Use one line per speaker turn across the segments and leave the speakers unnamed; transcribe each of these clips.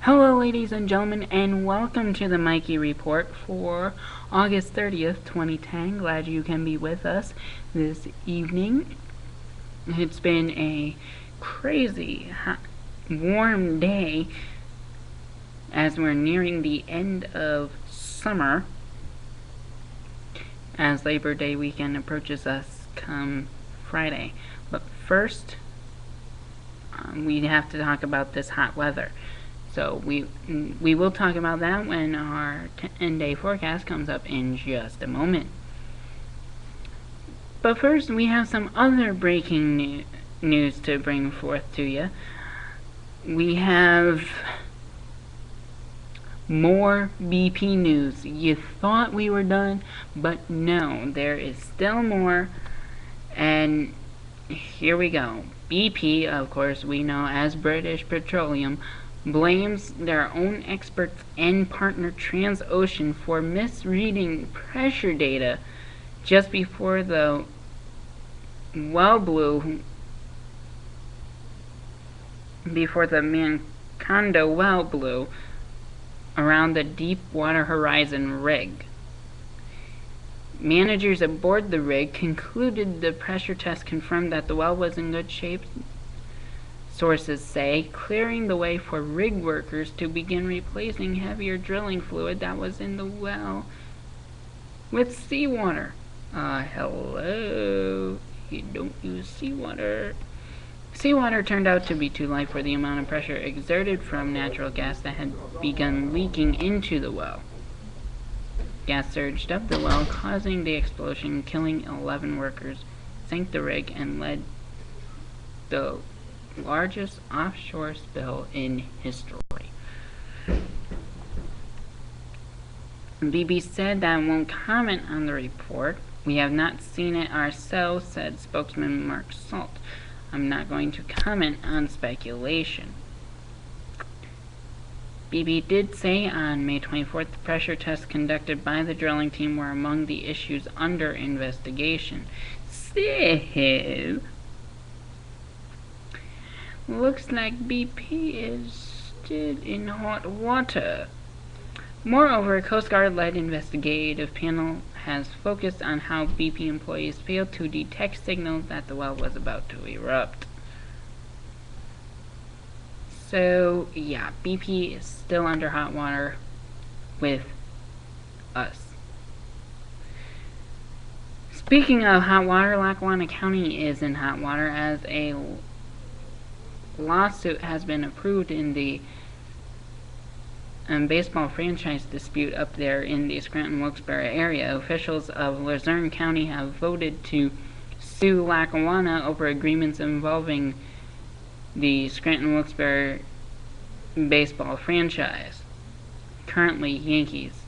Hello ladies and gentlemen, and welcome to the Mikey Report for August 30th, 2010. Glad you can be with us this evening. It's been a crazy hot, warm day as we're nearing the end of summer as Labor Day weekend approaches us come Friday. But first, we have to talk about this hot weather. So we will talk about that when our 10-day forecast comes up in just a moment. But first, we have some other breaking news to bring forth to you. We have more BP news. You thought we were done, but no, there is still more. And here we go. BP, of course, we know as British Petroleum, blames their own experts and partner Transocean for misreading pressure data just before the Macondo well blew around the Deepwater Horizon rig. Managers aboard the rig concluded the pressure test confirmed that the well was in good shape, sources say, clearing the way for rig workers to begin replacing heavier drilling fluid that was in the well with seawater. Hello? You don't use seawater. Seawater turned out to be too light for the amount of pressure exerted from natural gas that had begun leaking into the well. Gas surged up the well, causing the explosion, killing 11 workers, sank the rig, and led the largest offshore spill in history. BP said that it won't comment on the report. We have not seen it ourselves, said spokesman Mark Salt. I'm not going to comment on speculation. BP did say on May 24th the pressure tests conducted by the drilling team were among the issues under investigation. So, looks like BP is still in hot water. Moreover, a Coast Guard-led investigative panel has focused on how BP employees failed to detect signals that the well was about to erupt. So, yeah, BP is still under hot water with us. Speaking of hot water, Lackawanna County is in hot water as a lawsuit has been approved in the baseball franchise dispute up there in the Scranton-Wilkes-Barre area. Officials of Luzerne County have voted to sue Lackawanna over agreements involving the Scranton-Wilkes-Barre baseball franchise, currently Yankees.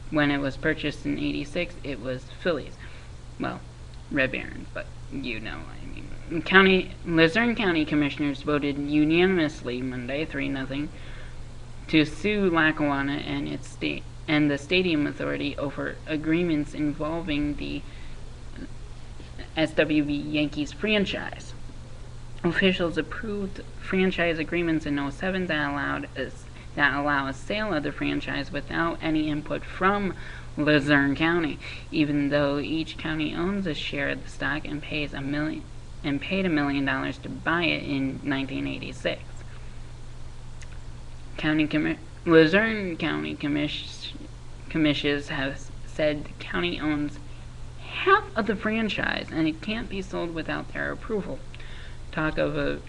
When it was purchased in '86, it was Phillies. Well, Red Barons, but you know what I mean. Luzerne County commissioners voted unanimously Monday 3-0 to sue Lackawanna and the Stadium Authority over agreements involving the SWV Yankees franchise. Officials approved franchise agreements in '07 that allow a sale of the franchise without any input from Luzerne County, even though each county owns a share of the stock and paid $1 million to buy it in 1986. Luzerne County commissions have said the county owns half of the franchise and it can't be sold without their approval. Talk of a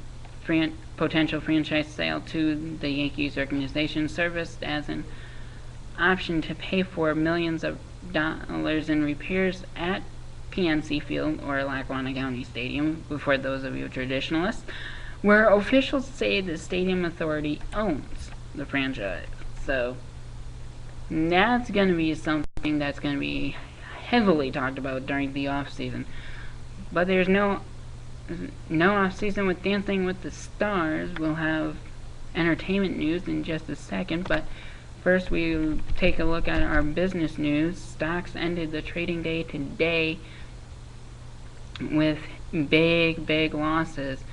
potential franchise sale to the Yankees organization surfaced as an option to pay for millions of dollars in repairs at PNC Field, or Lackawanna County Stadium, for those of you traditionalists, where officials say the Stadium Authority owns the franchise. So that's going to be something that's going to be heavily talked about during the off season. But there's no off season with Dancing with the Stars. We'll have entertainment news in just a second, but first we'll take a look at our business news. Stocks ended the trading day today with big losses.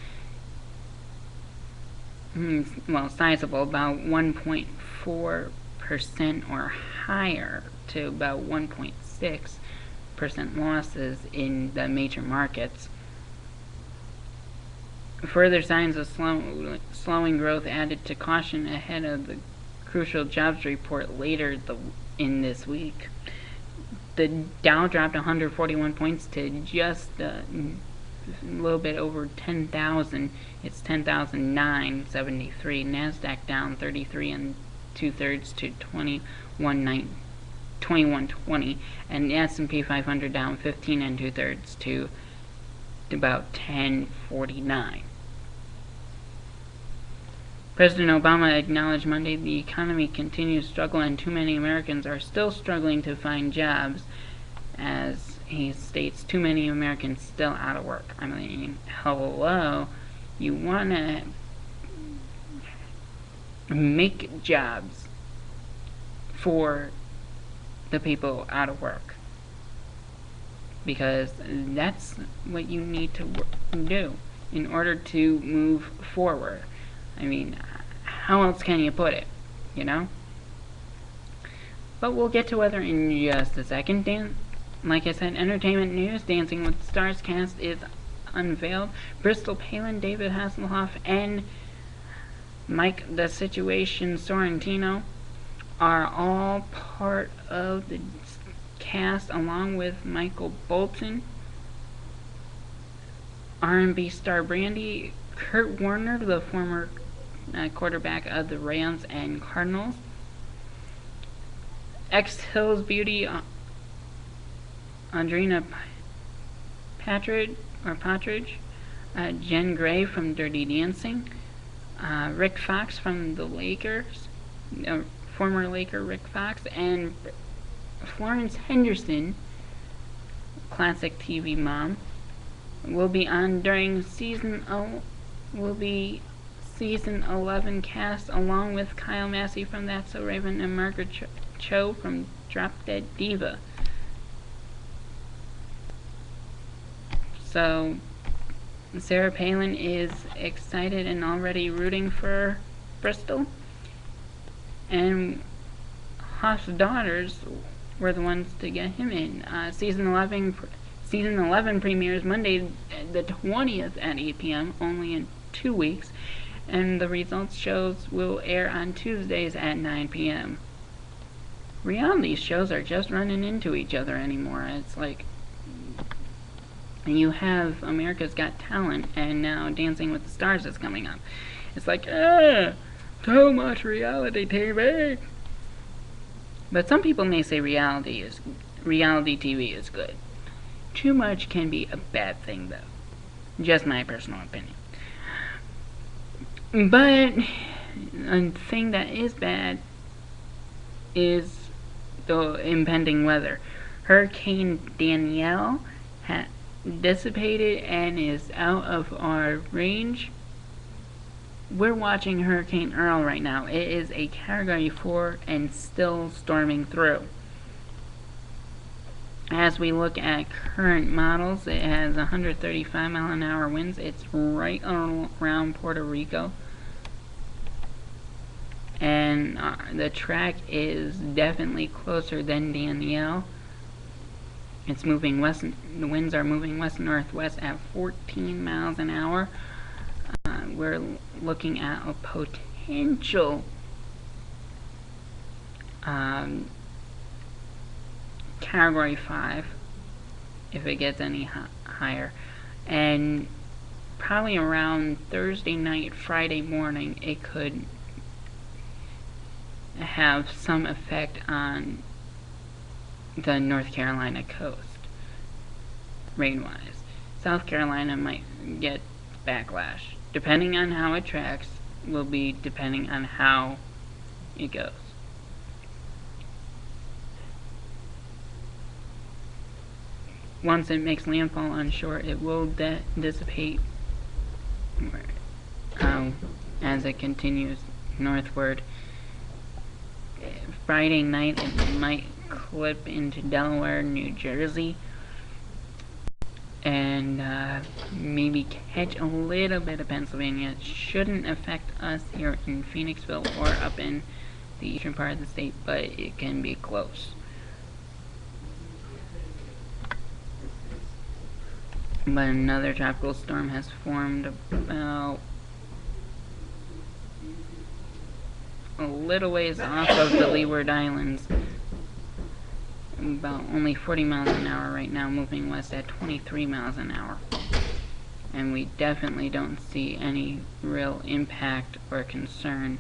sizable, about 1.4% or higher, to about 1.6% losses in the major markets. Further signs of slowing growth added to caution ahead of the crucial jobs report later in this week. The Dow dropped 141 points to just a little bit over 10,000. It's 10,973. Nasdaq down 33 and 2/3 to 2120, and the S&P 500 down 15 and 2/3 to about 1049. President Obama acknowledged Monday the economy continues to struggle and too many Americans are still struggling to find jobs, as he states too many Americans still out of work. I mean, hello, you want to make jobs for the people out of work, because that's what you need to do in order to move forward. I mean, how else can you put it, you know? But we'll get to weather in just a second. Like I said, entertainment news, Dancing with the Stars cast is unveiled. Bristol Palin, David Hasselhoff, and Mike the Situation Sorrentino are all part of the cast, along with Michael Bolton, R&B star Brandy, Kurt Warner, the former quarterback of the Rams and Cardinals, ex-Hills beauty Audrina Patridge, Jen Gray from Dirty Dancing, Rick Fox from the Lakers, former Laker Rick Fox, and Florence Henderson, classic TV mom, will be on during season 11 cast, along with Kyle Massey from That's So Raven and Margaret Cho from Drop Dead Diva. So Sarah Palin is excited and already rooting for Bristol, and Hoff's daughters were the ones to get him in. Season 11 premieres Monday the 20th at 8 p.m., only in 2 weeks, and the results shows will air on Tuesdays at 9 p.m. Reality shows are just running into each other anymore. It's like you have America's Got Talent, and now Dancing with the Stars is coming up. It's like, too much reality TV. But some people may say reality TV is good. Too much can be a bad thing, though. Just my personal opinion. But a thing that is bad is the impending weather. Hurricane Danielle dissipated and is out of our range. We're watching Hurricane Earl right now. It is a Category 4 and still storming through. As we look at current models, it has 135 mile an hour winds. It's right around Puerto Rico. And the track is definitely closer than Danielle. It's moving west. The winds are moving west-northwest at 14 miles an hour. We're looking at a potential Category 5 if it gets any higher, and probably around Thursday night, Friday morning, it could have some effect on the North Carolina coast, rain-wise. South Carolina might get backlash. Depending on how it tracks, will be depending on how it goes. Once it makes landfall on shore, it will dissipate as it continues northward. Friday night, it might clip into Delaware, New Jersey. and maybe catch a little bit of Pennsylvania. It shouldn't affect us here in Phoenixville or up in the eastern part of the state, but it can be close. But another tropical storm has formed about a little ways off of the Leeward Islands, about only 40 miles an hour right now, moving west at 23 miles an hour. And we definitely don't see any real impact or concern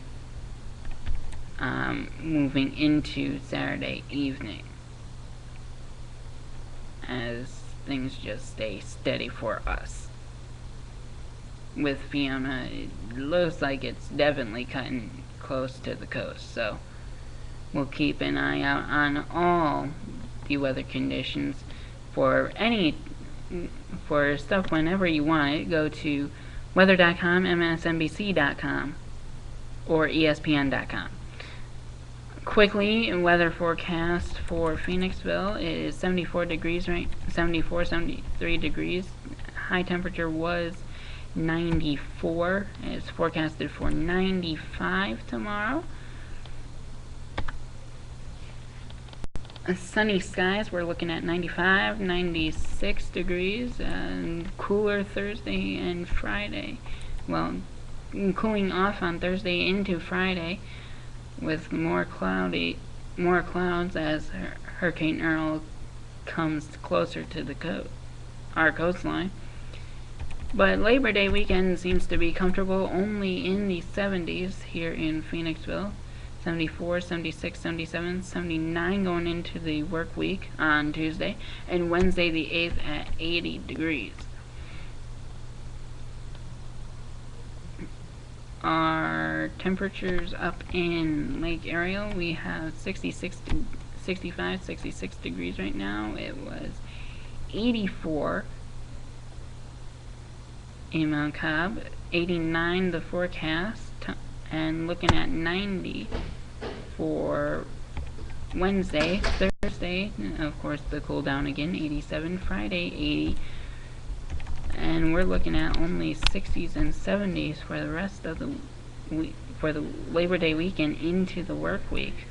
moving into Saturday evening, as things just stay steady for us. With Fiona, it looks like it's definitely cutting close to the coast, so we'll keep an eye out on all the weather conditions. For stuff whenever you want it, go to weather.com, msnbc.com, or espn.com. Quickly, weather forecast for Phoenixville is 74 degrees, 73 degrees. High temperature was 94. It's forecasted for 95 tomorrow. Sunny skies, we're looking at 95, 96 degrees, and cooler Thursday and Friday. Well, cooling off on Thursday into Friday, with more clouds as Hurricane Earl comes closer to our coastline. But Labor Day weekend seems to be comfortable, only in the 70s here in Phoenixville. 74, 76, 77, 79 going into the work week on Tuesday, and Wednesday the 8th at 80 degrees. Our temperatures up in Lake Ariel, we have 65, 66 degrees right now. It was 84 in Mount Cobb, 89 the forecast, and looking at 90 for Wednesday. Thursday, of course, the cool down again, 87. Friday, 80. And we're looking at only 60s and 70s for the rest of the week, for the Labor Day weekend into the work week.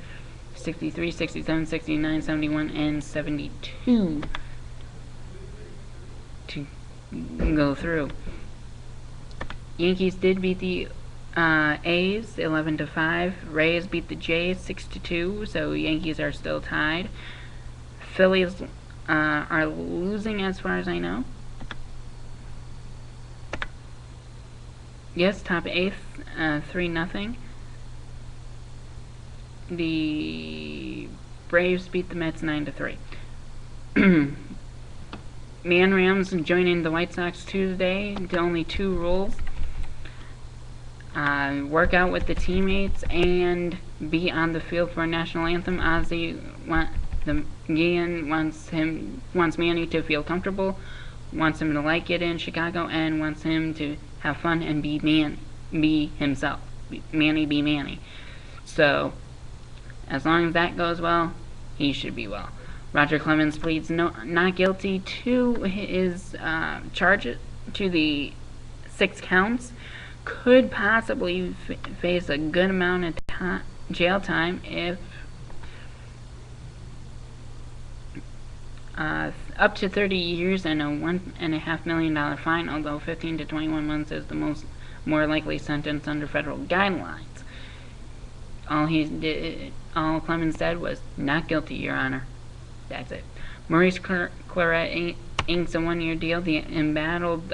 63, 67, 69, 71, and 72 to go through. Yankees did beat the A's 11-5. Rays beat the Jays 6-2. So Yankees are still tied. Phillies are losing, as far as I know. Yes, top 8th, 3-0. The Braves beat the Mets 9-3. Man Rams joining the White Sox Tuesday. Only 2 rules. Work out with the teammates and be on the field for a national anthem. Ozzy wants Manny to feel comfortable, wants him to like it in Chicago, and wants him to have fun and be himself. Manny be Manny. So, as long as that goes well, he should be well. Roger Clemens pleads not guilty to his charges, to the 6 counts. Could possibly face a good amount of jail time if up to 30 years and a $1.5 million fine, although 15 to 21 months is the more likely sentence under federal guidelines. All Clemens said was, "Not guilty, Your Honor." That's it. Maurice Clarett inks a 1-year deal. The embattled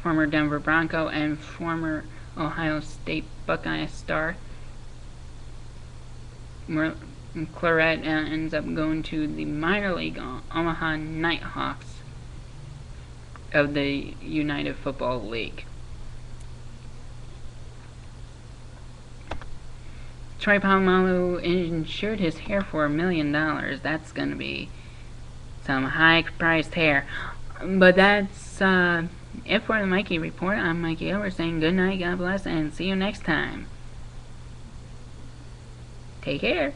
former Denver Bronco and former Ohio State Buckeye star. Clarett ends up going to the minor league Omaha Nighthawks of the United Football League. Troy Polamalu insured his hair for $1 million. That's going to be some high-priced hair. But that's it for the Mikey Report. I'm Mikey Over saying good night, God bless, and see you next time. Take care.